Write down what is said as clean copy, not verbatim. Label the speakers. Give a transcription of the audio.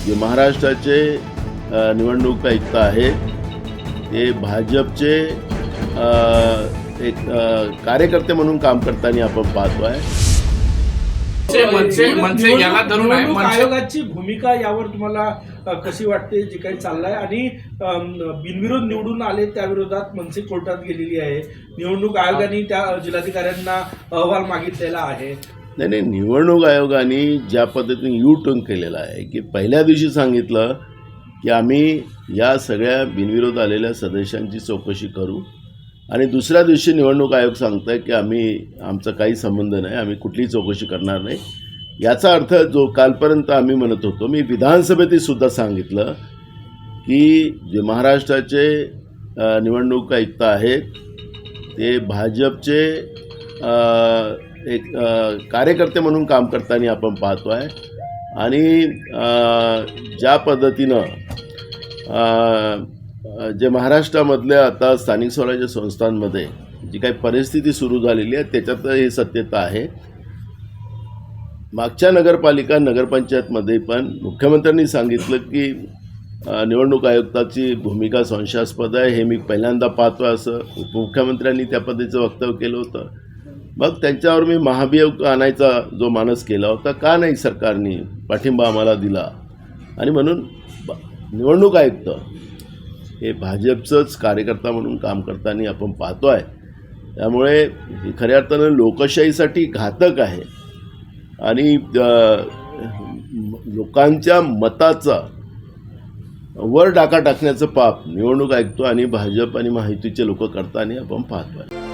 Speaker 1: जे महाराष्ट्राचे निवडणूक आयुक्त आहेत ते भाजपचे एक कार्यकर्ते म्हणून काम करताना आपण पाहतो आहे.
Speaker 2: याला धरून आहे.
Speaker 3: निवडणूक आयोगाची भूमिका यावर तुम्हाला कशी वाटते जे काही चाललंय आणि बिनविरोध निवडून आले त्या विरोधात मनसे कोर्टात गेलेली आहे. निवडणूक आयोगाने त्या जिल्हाधिकाऱ्यांना अहवाल मागितलेला आहे.
Speaker 1: नाही, निवडणूक आयोगाने ज्या पद्धतीने यू टर्न केलेला आहे की पहिल्या दिवशी सांगितलं की आम्ही या सगळ्या बिनविरोध आलेल्या सदस्यांची चौकशी करू आणि दुसऱ्या दिवशी निवडणूक आयोग सांगतं की आमचा काही संबंध नाही, आम्ही कुठलीही चौकशी करणार नाही. याचा अर्थ जो कालपर्यंत आम्ही म्हणत होतो, मी विधानसभेतही सुद्धा सांगितलं की जे महाराष्ट्राचे निवडणूक आयुक्त आहेत ते भाजपचे एक कार्यकर्ते म्हणून काम करताना आपण पाहतो आहे. आणि ज्या पद्धतीनं जे महाराष्ट्रामधल्या आता स्थानिक स्वराज्य संस्थांमध्ये जी काही परिस्थिती सुरू झालेली आहे त्याच्यात ही सत्यता आहे. मागच्या नगरपालिका नगरपंचायतमध्ये पण मुख्यमंत्र्यांनी सांगितलं की निवडणूक आयुक्ताची भूमिका संशयास्पद आहे, हे मी पहिल्यांदा पाहतो असं उपमुख्यमंत्र्यांनी त्या पद्धतीचं वक्तव्य केलं होतं. मग त्यांच्यावर मी महाभियोग आणायचा जो मानस केला होता, का नाही सरकारने पाठिंबा आम्हाला दिला. आणि म्हणून निवडणूक आयुक्त हे भाजपचंच कार्यकर्ता म्हणून काम करताना आपण पाहतो आहे. त्यामुळे खऱ्या अर्थानं लोकशाहीसाठी घातक आहे आणि लोकांच्या मताचा वर डाका टाकण्याचं पाप निवडणूक आयुक्त आणि भाजप आणि महायुतीचे लोक करताना आपण पाहतो आहे.